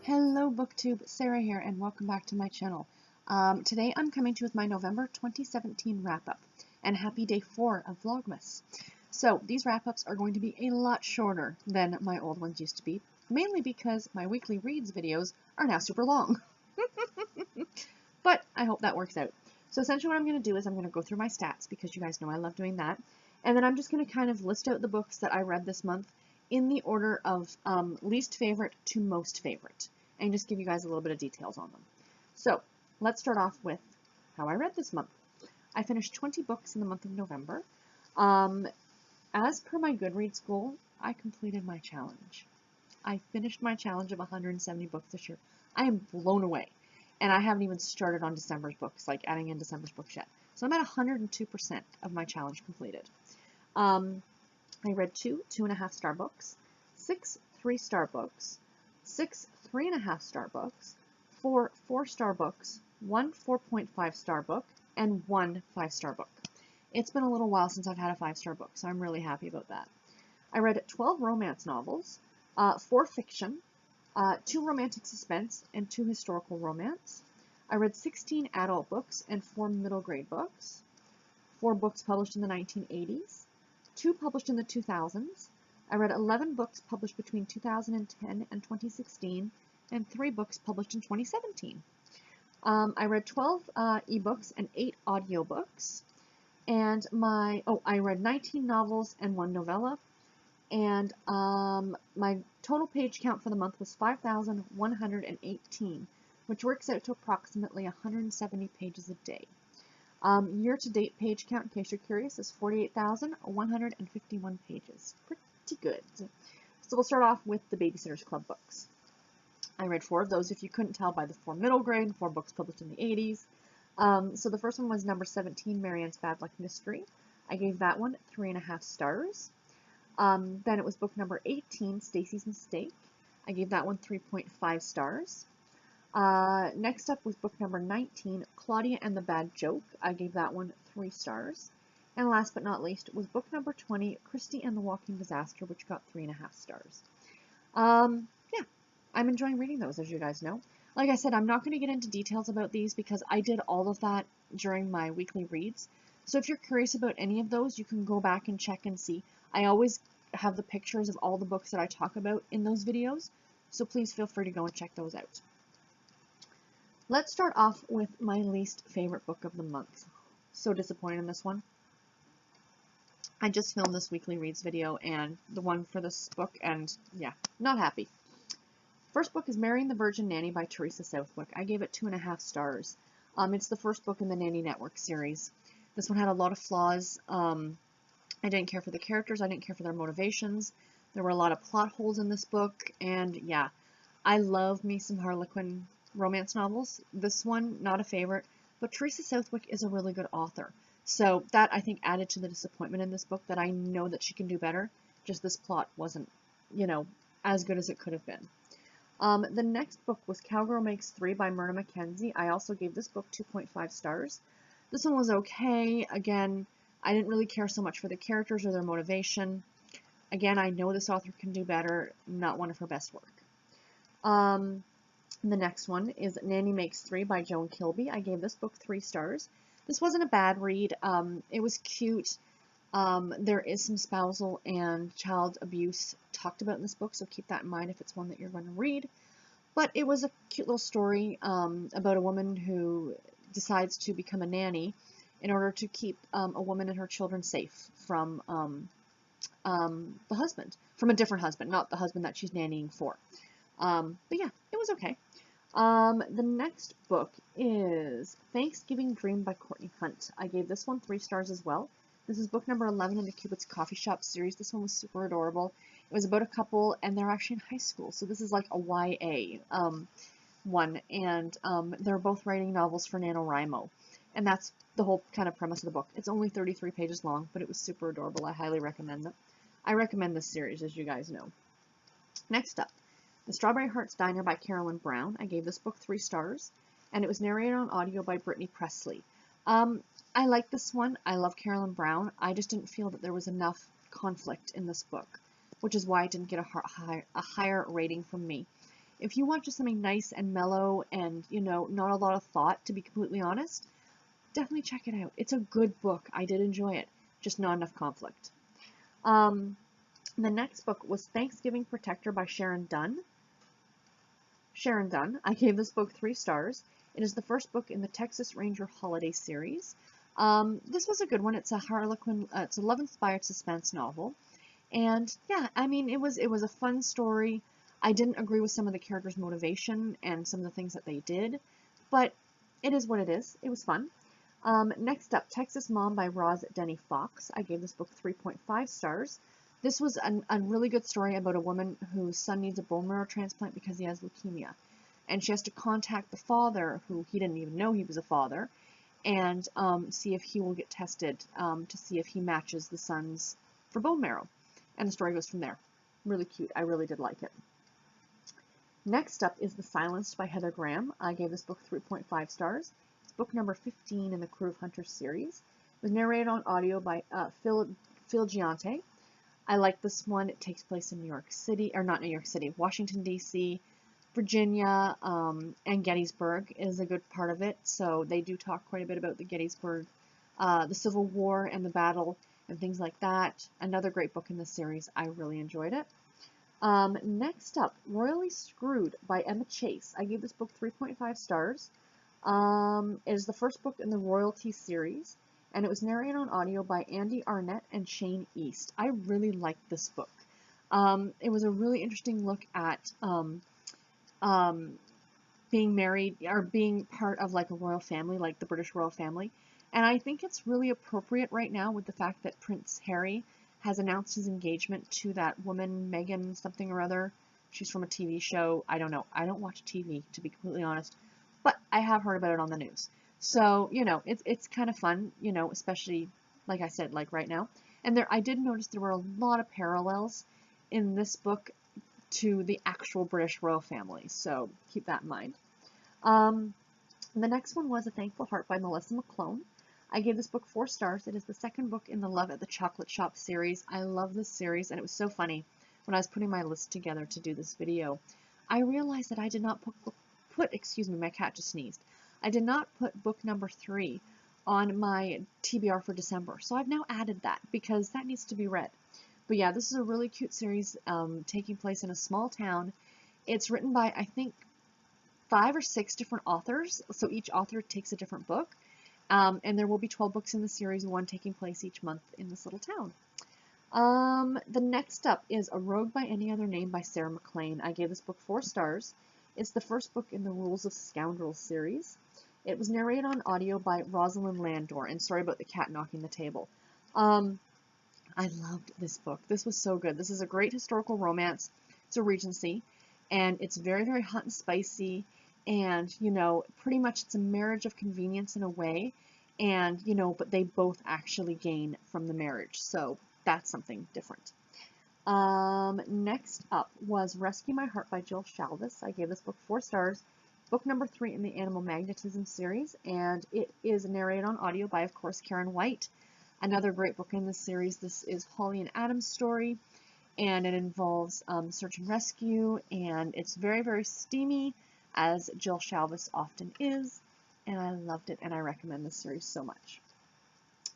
Hello BookTube, Sarah here, and welcome back to my channel. Today I'm coming to you with my November 2017 wrap-up, and happy day 4 of Vlogmas. So these wrap-ups are going to be a lot shorter than my old ones used to be, mainly because my weekly reads videos are now super long. But I hope that works out. So essentially what I'm going to do is I'm going to go through my stats, because you guys know I love doing that, and then I'm just going to kind of list out the books that I read this month in the order of least favorite to most favorite, and just give you guys a little bit of details on them. So let's start off with how I read this month. I finished 20 books in the month of November. As per my Goodreads goal, I completed my challenge. I finished my challenge of 170 books this year. I am blown away. And I haven't even started on December's books, like adding in December's books yet. So I'm at 102% of my challenge completed. I read 2 2.5-star books, 6 3-star books, 6 3.5-star books, 4 4-star books, 1 4.5-star book, and 1 5-star book. It's been a little while since I've had a 5-star book, so I'm really happy about that. I read 12 romance novels, 4 fiction, 2 romantic suspense, and 2 historical romance. I read 16 adult books and 4 middle grade books, 4 books published in the 1980s, 2 published in the 2000s. I read 11 books published between 2010 and 2016, and 3 books published in 2017. I read 12 ebooks and 8 audiobooks, and I read 19 novels and 1 novella, and my total page count for the month was 5,118, which works out to approximately 170 pages a day. Year-to-date page count, in case you're curious, is 48,151 pages. Pretty good. So we'll start off with the Babiesitters Club books. I read 4 of those, if you couldn't tell by the 4 middle grade, 4 books published in the 80s. So the first one was number 17, Marianne's Bad Luck Mystery. I gave that one 3.5 stars. Then it was book number 18, Stacy's Mistake. I gave that one 3.5 stars. Next up was book number 19, Claudia and the Bad Joke. I gave that one 3 stars. And last but not least was book number 20, Christy and the Walking Disaster, which got 3.5 stars. Yeah, I'm enjoying reading those, as you guys know. Like I said, I'm not going to get into details about these because I did all of that during my weekly reads. So if you're curious about any of those, you can go back and check and see. I always have the pictures of all the books that I talk about in those videos, so please feel free to go and check those out. Let's start off with my least favorite book of the month. So disappointed in this one. I just filmed this weekly reads video and the one for this book, and yeah, not happy. First book is Marrying the Virgin Nanny by Teresa Southwick. I gave it 2.5 stars. It's the first book in the Nanny Network series. This one had a lot of flaws. I didn't care for the characters. I didn't care for their motivations. There were a lot of plot holes in this book, and yeah, I love me some Harlequin romance novels. This one, not a favorite, but Teresa Southwick is a really good author. So that, I think, added to the disappointment in this book, that I know that she can do better. Just this plot wasn't, as good as it could have been. The next book was Cowgirl Makes 3 by Myrna Mackenzie. I also gave this book 2.5 stars. This one was okay. Again, I didn't really care so much for the characters or their motivation. Again, I know this author can do better. Not one of her best work. The next one is Nanny Makes 3 by Joan Kilby. I gave this book 3 stars. This wasn't a bad read. It was cute. There is some spousal and child abuse talked about in this book, so keep that in mind if it's one that you're going to read. But it was a cute little story about a woman who decides to become a nanny in order to keep a woman and her children safe from the husband, from a different husband, not the husband that she's nannying for. But yeah, it was okay. The next book is Thanksgiving Dream by Courtney Hunt. I gave this one 3 stars as well. This is book number 11 in the Cupid's Coffee Shop series. This one was super adorable. It was about a couple, and they're actually in high school, so this is like a YA one, and they're both writing novels for NaNoWriMo, and that's the whole kind of premise of the book. It's only 33 pages long, but it was super adorable. I highly recommend it. I recommend this series, as you guys know. Next up, The Strawberry Hearts Diner by Carolyn Brown. I gave this book 3 stars, and it was narrated on audio by Brittany Presley. I like this one. I love Carolyn Brown. I just didn't feel that there was enough conflict in this book, which is why it didn't get a higher rating from me. If you want just something nice and mellow and, you know, not a lot of thought, to be completely honest, definitely check it out. It's a good book. I did enjoy it, just not enough conflict. The next book was Thanksgiving Protector by Sharon Dunn. I gave this book 3 stars. It is the first book in the Texas Ranger Holiday series. This was a good one. It's a Harlequin, it's a love-inspired suspense novel. And yeah, I mean, it was a fun story. I didn't agree with some of the characters' motivation and some of the things that they did, but it is what it is. It was fun. Next up, Texas Mom by Roz Denny Fox. I gave this book 3.5 stars. This was a really good story about a woman whose son needs a bone marrow transplant because he has leukemia. And she has to contact the father, who he didn't even know he was a father, and see if he will get tested to see if he matches the son's for bone marrow. And the story goes from there. Really cute. I really did like it. Next up is The Silenced by Heather Graham. I gave this book 3.5 stars. It's book number 15 in the Crew of Hunters series. It was narrated on audio by Phil Giante. I like this one. It takes place in New York City, or not New York City, Washington, D.C., Virginia, and Gettysburg is a good part of it. So they do talk quite a bit about the Gettysburg, the Civil War and the battle and things like that. Another great book in the series. I really enjoyed it. Next up, Royally Screwed by Emma Chase. I gave this book 3.5 stars. It is the first book in the Royalty series, and it was narrated on audio by Andy Arnett and Shane East. I really liked this book. It was a really interesting look at being married or being part of like a royal family, like the British royal family. And I think it's really appropriate right now with the fact that Prince Harry has announced his engagement to that woman, Meghan something or other. She's from a TV show. I don't know. I don't watch TV, to be completely honest. But I have heard about it on the news. So, you know, it's kind of fun, you know, especially, like I said, like right now. And I did notice there were a lot of parallels in this book to the actual British royal family. So keep that in mind. The next one was A Thankful Heart by Melissa McClone. I gave this book 4 stars. It is the second book in the Love at the Chocolate Shop series. I love this series, and it was so funny when I was putting my list together to do this video. I realized that I did not excuse me, my cat just sneezed. I did not put book number 3 on my TBR for December, so I've now added that because that needs to be read. But yeah, this is a really cute series taking place in a small town. It's written by, I think, 5 or 6 different authors, so each author takes a different book. And there will be 12 books in the series, one taking place each month in this little town. The next up is A Rogue by Any Other Name by Sarah MacLean. I gave this book 4 stars. It's the first book in the Rules of Scoundrels series. It was narrated on audio by Rosalind Landor, and sorry about the cat knocking the table. I loved this book. This was so good. This is a great historical romance. It's a Regency, and it's very, very hot and spicy. And, you know, pretty much it's a marriage of convenience in a way. And, you know, but they both actually gain from the marriage. So that's something different. Next up was Rescue My Heart by Jill Shalvis. I gave this book 4 stars. Book number 3 in the Animal Magnetism series. And it is narrated on audio by, of course, Karen White. Another great book in this series. This is Holly and Adam's story. And it involves search and rescue. And it's very, very steamy, as Jill Shalvis often is, and I loved it, and I recommend this series so much.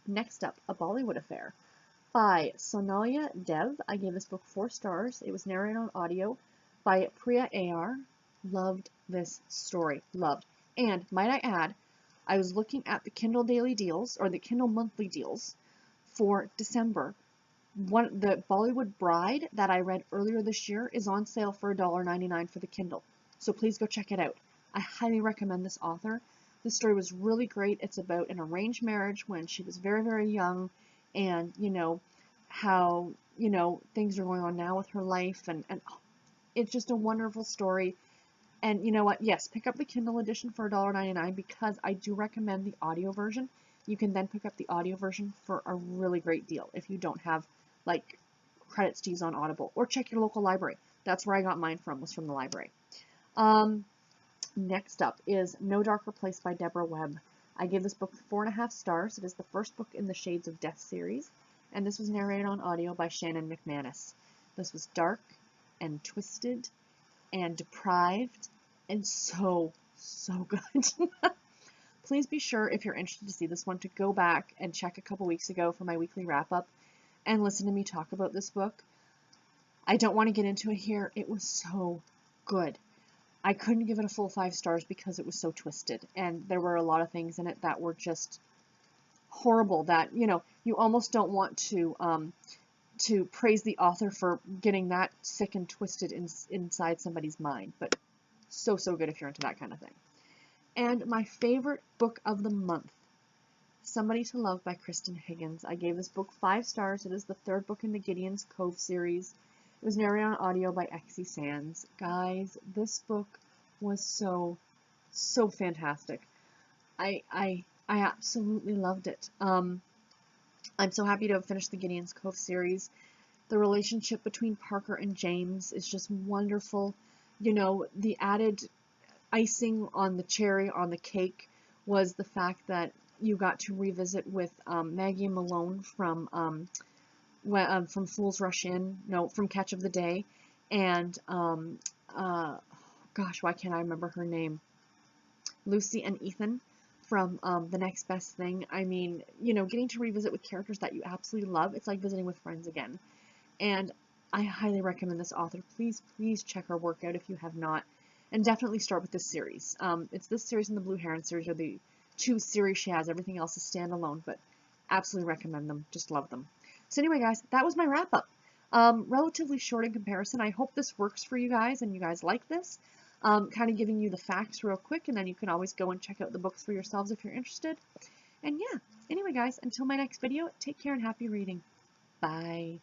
Next up, A Bollywood Affair by Sonalia Dev. I gave this book 4 stars. It was narrated on audio by Priya A.R. Loved this story. Loved. And, might I add, I was looking at the Kindle Daily Deals, or the Kindle Monthly Deals, for December. The Bollywood Bride that I read earlier this year is on sale for $1.99 for the Kindle. So please go check it out. I highly recommend this author. This story was really great. It's about an arranged marriage when she was very, very young, and, you know, how, you know, things are going on now with her life, and it's just a wonderful story. And you know what? Yes, pick up the Kindle edition for $1.99 because I do recommend the audio version. You can then pick up the audio version for a really great deal if you don't have, like, credits to use on Audible. Or check your local library. That's where I got mine from, was from the library. Next up is No Darker Place by Deborah Webb. I gave this book 4.5 stars. It is the first book in the Shades of Death series, and this was narrated on audio by Shannon McManus. This was dark and twisted and deprived and so, so good. Please be sure, if you're interested to see this one, to go back and check a couple weeks ago for my weekly wrap-up and listen to me talk about this book. I don't want to get into it here. It was so good. I couldn't give it a full 5 stars because it was so twisted, and there were a lot of things in it that were just horrible, that, you know, you almost don't want to praise the author for getting that sick and twisted inside somebody's mind, but so, so good if you're into that kind of thing. And my favorite book of the month, Somebody to Love by Kristen Higgins. I gave this book 5 stars. It is the 3rd book in the Gideon's Cove series. It was narrated on audio by Exie Sands. Guys, this book was so, so fantastic. I absolutely loved it. I'm so happy to have finished the Gideon's Cove series. The relationship between Parker and James is just wonderful. You know, the added icing on the cherry on the cake was the fact that you got to revisit with Maggie and Malone from Fools Rush In, no, from Catch of the Day, and gosh, why can't I remember her name? Lucy and Ethan from The Next Best Thing. I mean, you know, getting to revisit with characters that you absolutely love, it's like visiting with friends again. And I highly recommend this author. Please, please check her work out if you have not. And definitely start with this series. It's this series and the Blue Heron series are the 2 series she has. Everything else is standalone, but absolutely recommend them. Just love them. So anyway, guys, that was my wrap-up. Relatively short in comparison. I hope this works for you guys and you guys like this. Kind of giving you the facts real quick, and then you can always go and check out the books for yourselves if you're interested. And yeah, anyway, guys, until my next video, take care and happy reading. Bye.